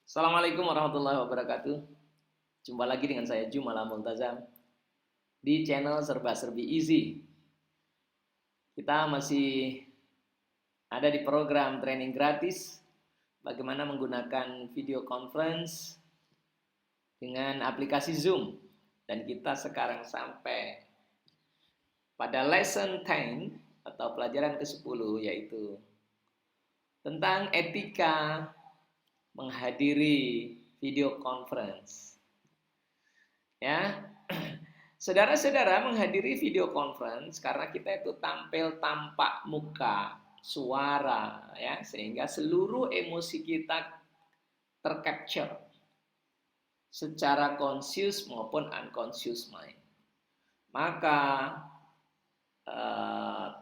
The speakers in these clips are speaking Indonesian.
Assalamualaikum warahmatullahi wabarakatuh. Jumpa lagi dengan saya Jumala Multazam di channel Serba Serbi Easy. Kita masih ada di program training gratis bagaimana menggunakan video conference dengan aplikasi Zoom. Dan kita sekarang sampai pada lesson 10 atau pelajaran ke-10, yaitu tentang etika menghadiri video conference. Ya, saudara-saudara, menghadiri video conference karena kita itu tampil tampak muka, suara, ya, sehingga seluruh emosi kita tercapture secara conscious maupun unconscious mind. Maka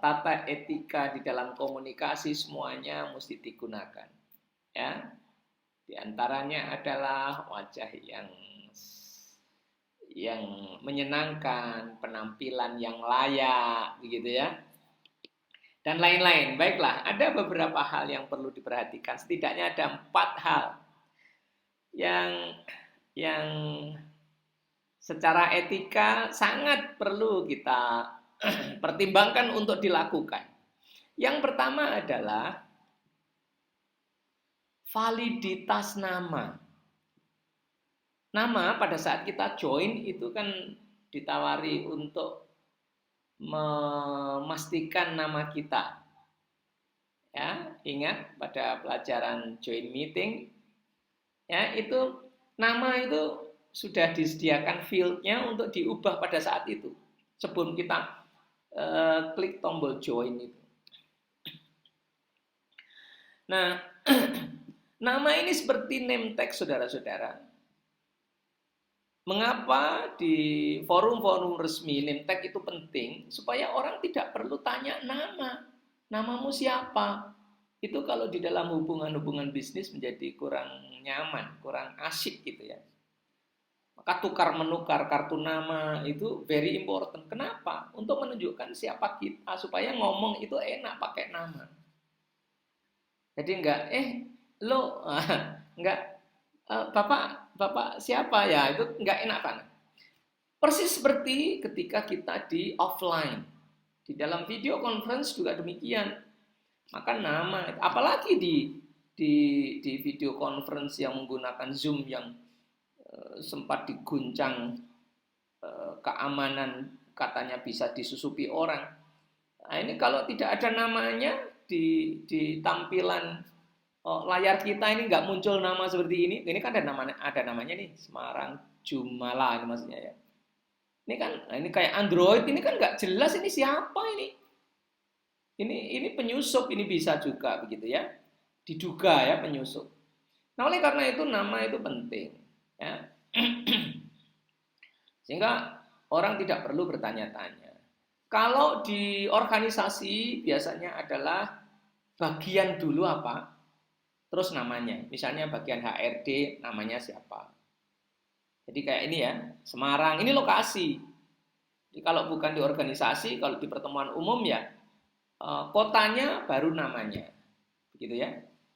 tata etika di dalam komunikasi semuanya mesti digunakan. Ya, di antaranya adalah wajah yang menyenangkan, penampilan yang layak, begitu ya, dan lain-lain. Baiklah, ada beberapa hal yang perlu diperhatikan. Setidaknya ada 4 hal yang secara etika sangat perlu kita pertimbangkan untuk dilakukan. Yang pertama adalah validitas nama. Nama pada saat kita join itu kan ditawari untuk memastikan nama kita. Ya, ingat pada pelajaran join meeting, ya, itu nama itu sudah disediakan fieldnya untuk diubah pada saat itu sebelum kita klik tombol join itu. Nah, nama ini seperti name tag, saudara-saudara. Mengapa di forum-forum resmi name tag itu penting? Supaya orang tidak perlu tanya nama. Namamu siapa? Itu kalau di dalam hubungan-hubungan bisnis menjadi kurang nyaman, kurang asik gitu ya. Maka tukar-menukar kartu nama itu very important. Kenapa? Untuk menunjukkan siapa kita, supaya ngomong itu enak pakai nama. Jadi enggak, lo, enggak, Bapak siapa ya, itu enggak enak kan. Persis seperti ketika kita di offline. Di dalam video conference juga demikian. Maka nama, apalagi di video conference yang menggunakan Zoom yang sempat diguncang keamanan, katanya bisa disusupi orang. Nah, ini kalau tidak ada namanya di tampilan layar kita ini nggak muncul nama seperti ini. Ini kan ada namanya nih, Semarang Jumala ini maksudnya ya. Ini kan, ini kayak Android, ini kan nggak jelas ini siapa ini. Ini penyusup, ini bisa juga begitu ya. Diduga ya penyusup. Nah, oleh karena itu nama itu penting ya. Sehingga orang tidak perlu bertanya-tanya. Kalau di organisasi biasanya adalah bagian dulu apa, terus namanya. Misalnya bagian HRD namanya siapa. Jadi kayak ini ya, Semarang, ini lokasi. Jadi kalau bukan di organisasi, kalau di pertemuan umum ya, kotanya baru namanya. Begitu ya.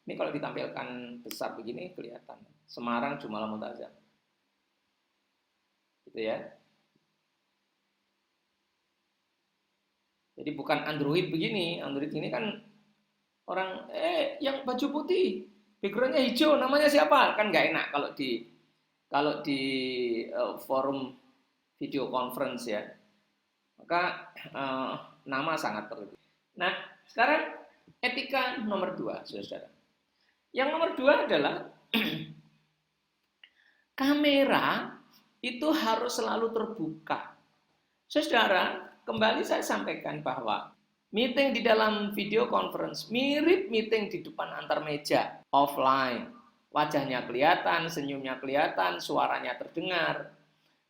Ini kalau ditampilkan besar begini kelihatan. Semarang Jumala Multazam. Gitu ya. Jadi bukan Android begini. Android ini kan orang, yang baju putih, backgroundnya hijau, namanya siapa? Kan nggak enak kalau di forum video conference ya. Maka nama sangat perlu. Nah, sekarang etika nomor 2, saudara. Yang nomor 2 adalah kamera itu harus selalu terbuka. Saudara, kembali saya sampaikan bahwa meeting di dalam video conference mirip meeting di depan antar meja, offline. Wajahnya kelihatan, senyumnya kelihatan, suaranya terdengar.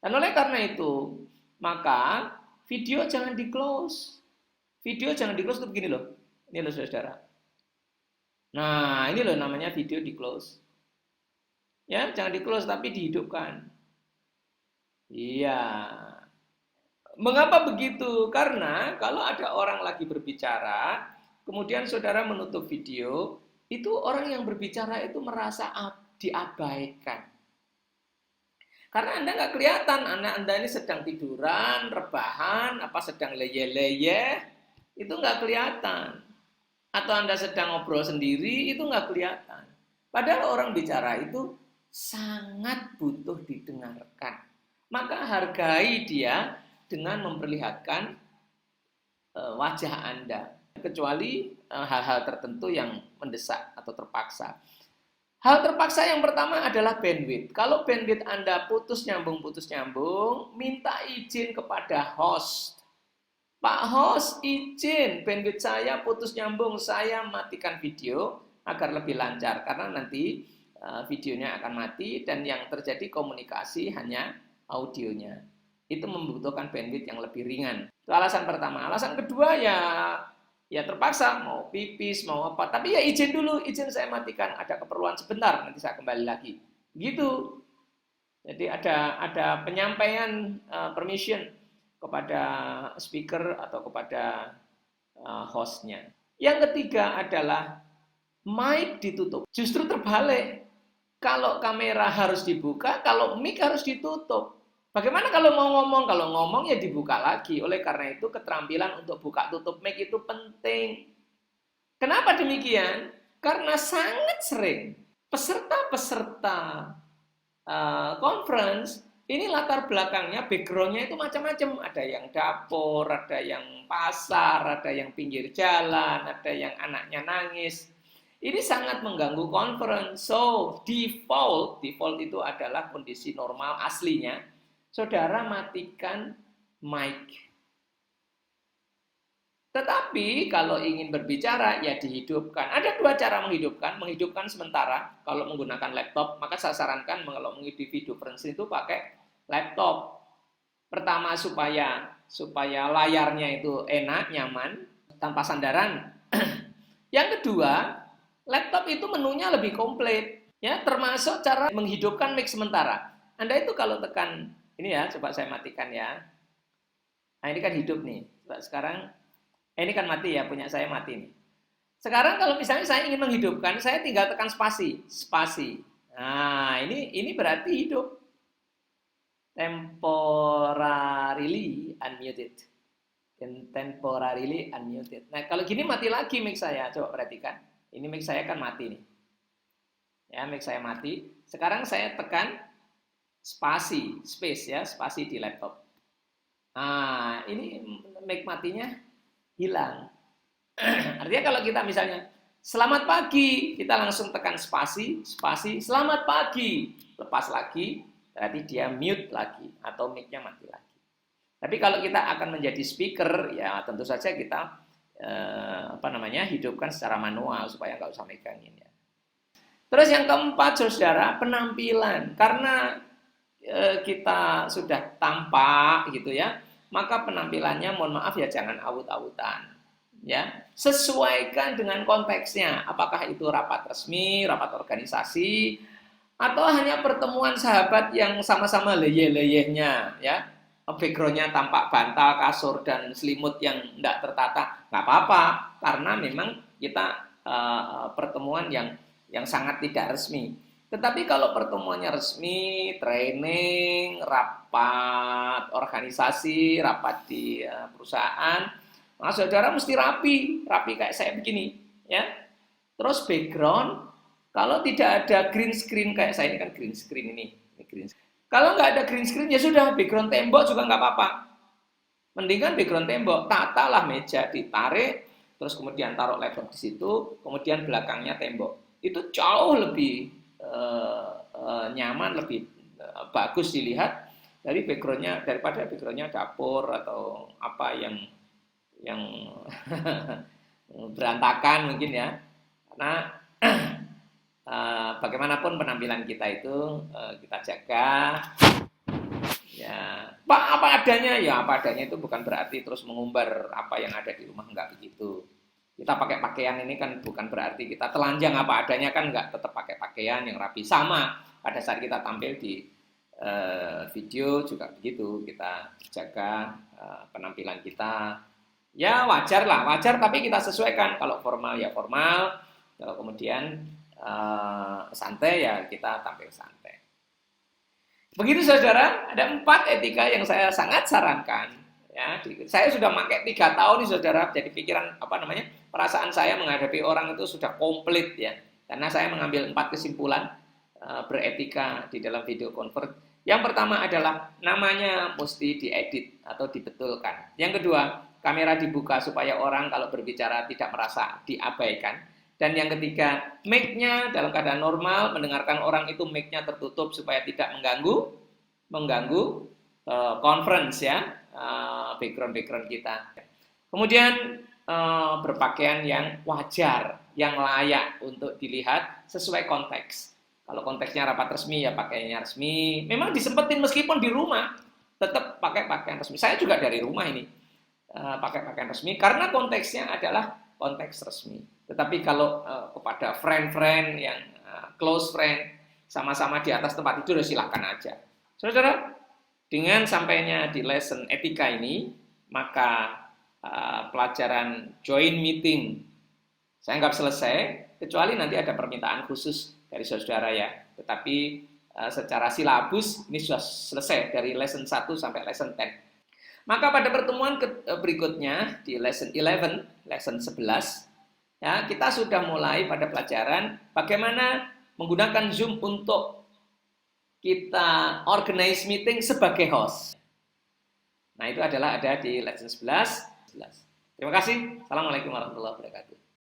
Dan oleh karena itu, maka video jangan di-close. Video jangan di-close itu begini loh. Ini loh saudara. Nah, ini loh namanya video di-close. Ya, jangan di-close tapi dihidupkan. Iya. Mengapa begitu? Karena kalau ada orang lagi berbicara, kemudian saudara menutup video, itu orang yang berbicara itu merasa diabaikan. Karena Anda nggak kelihatan, Anda ini sedang tiduran, rebahan, apa sedang leyeh-leyeh, itu nggak kelihatan. Atau Anda sedang ngobrol sendiri, itu nggak kelihatan. Padahal orang bicara itu sangat butuh didengarkan. Maka hargai dia dengan memperlihatkan wajah Anda. Kecuali hal-hal tertentu yang mendesak atau terpaksa. Hal terpaksa yang pertama adalah bandwidth. Kalau bandwidth Anda putus nyambung, minta izin kepada host. Pak host, izin bandwidth saya putus nyambung, saya matikan video agar lebih lancar. Karena nanti videonya akan mati dan yang terjadi komunikasi hanya audionya. Itu membutuhkan bandwidth yang lebih ringan. Itu alasan pertama. Alasan kedua ya terpaksa mau pipis, mau apa. Tapi ya izin dulu, izin saya matikan. Ada keperluan sebentar, nanti saya kembali lagi. Gitu. Jadi ada penyampaian permission kepada speaker atau kepada hostnya. Yang ketiga adalah mic ditutup. Justru terbalik. Kalau kamera harus dibuka, kalau mic harus ditutup. Bagaimana kalau mau ngomong? Kalau ngomong ya dibuka lagi. Oleh karena itu keterampilan untuk buka tutup mic itu penting. Kenapa demikian? Karena sangat sering peserta-peserta conference ini latar belakangnya, backgroundnya itu macam-macam. Ada yang dapur, ada yang pasar, ada yang pinggir jalan, ada yang anaknya nangis. Ini sangat mengganggu conference. So, default itu adalah kondisi normal aslinya. Saudara matikan mic. Tetapi kalau ingin berbicara, ya dihidupkan. Ada dua cara menghidupkan. Menghidupkan sementara, kalau menggunakan laptop, maka saya sarankan kalau mengikuti video conference itu pakai laptop. Pertama supaya layarnya itu enak, nyaman, tanpa sandaran. Yang kedua, laptop itu menunya lebih komplit. Ya, termasuk cara menghidupkan mic sementara. Anda itu kalau tekan ini ya, coba saya matikan ya. Nah, ini kan hidup nih. Coba sekarang, ini kan mati ya, punya saya mati nih. Sekarang kalau misalnya saya ingin menghidupkan, saya tinggal tekan spasi. Nah, ini berarti hidup. Temporarily unmuted. Nah, kalau gini mati lagi mic saya. Coba perhatikan. Ini mic saya kan mati nih. Ya, mic saya mati. Sekarang saya tekan spasi di laptop. Nah, ini mic matinya hilang. Artinya kalau kita misalnya selamat pagi, kita langsung tekan spasi, selamat pagi, lepas lagi, berarti dia mute lagi atau mic-nya mati lagi. Tapi kalau kita akan menjadi speaker, ya tentu saja kita hidupkan secara manual supaya nggak usah megangin ya. Terus yang keempat, saudara, penampilan. Karena kita sudah tampak gitu ya, maka penampilannya mohon maaf ya jangan awut-awutan ya, sesuaikan dengan konteksnya, apakah itu rapat resmi, rapat organisasi, atau hanya pertemuan sahabat yang sama-sama leyeh-leyehnya ya, backgroundnya tampak bantal, kasur dan selimut yang tidak tertata, nggak apa-apa, karena memang kita pertemuan yang sangat tidak resmi. Tetapi kalau pertemuannya resmi, training, rapat organisasi, rapat di perusahaan, maka saudara mesti rapi kayak saya begini, ya. Terus background, kalau tidak ada green screen kayak saya ini kan green screen ini green screen. Kalau nggak ada green screen ya sudah background tembok juga nggak apa-apa. Mendingan background tembok, tatalah meja ditarik, terus kemudian taruh laptop di situ, kemudian belakangnya tembok. Itu jauh lebih nyaman, lebih bagus dilihat daripada backgroundnya dapur atau apa yang berantakan mungkin ya. Karena bagaimanapun penampilan kita itu kita jaga ya. Pak, apa adanya? Ya apa adanya itu bukan berarti terus mengumbar apa yang ada di rumah, enggak begitu. Kita pakai pakaian ini kan bukan berarti kita telanjang apa adanya, kan enggak, tetap pakai pakaian yang rapi. Sama pada saat kita tampil di video juga begitu, kita jaga penampilan kita. Ya wajar tapi kita sesuaikan. Kalau formal ya formal, kalau kemudian santai ya kita tampil santai. Begitu saudara, ada 4 etika yang saya sangat sarankan. Ya, saya sudah pakai 3 tahun nih saudara, jadi pikiran perasaan saya menghadapi orang itu sudah komplit ya. Karena saya mengambil 4 kesimpulan beretika di dalam video convert. Yang pertama adalah namanya mesti diedit atau dibetulkan. Yang kedua, kamera dibuka supaya orang kalau berbicara tidak merasa diabaikan. Dan yang ketiga, mic-nya dalam keadaan normal, mendengarkan orang itu mic-nya tertutup supaya tidak mengganggu conference ya, background kita. Kemudian berpakaian yang wajar, yang layak untuk dilihat sesuai konteks. Kalau konteksnya rapat resmi ya pakaiannya resmi. Memang disempetin meskipun di rumah tetap pakai pakaian resmi. Saya juga dari rumah ini pakai pakaian resmi karena konteksnya adalah konteks resmi. Tetapi kalau kepada friend-friend yang close friend sama-sama di atas tempat tidur, silahkan aja. Saudara, dengan sampainya di lesson etika ini, maka pelajaran join meeting saya anggap selesai, kecuali nanti ada permintaan khusus dari saudara ya. Tetapi secara silabus ini sudah selesai dari lesson 1 sampai lesson 10. Maka pada pertemuan berikutnya di lesson 11, lesson 11, ya, kita sudah mulai pada pelajaran bagaimana menggunakan Zoom untuk kita organize meeting sebagai host. Nah, itu adalah ada di lesson 11. Terima kasih. Assalamualaikum warahmatullahi wabarakatuh.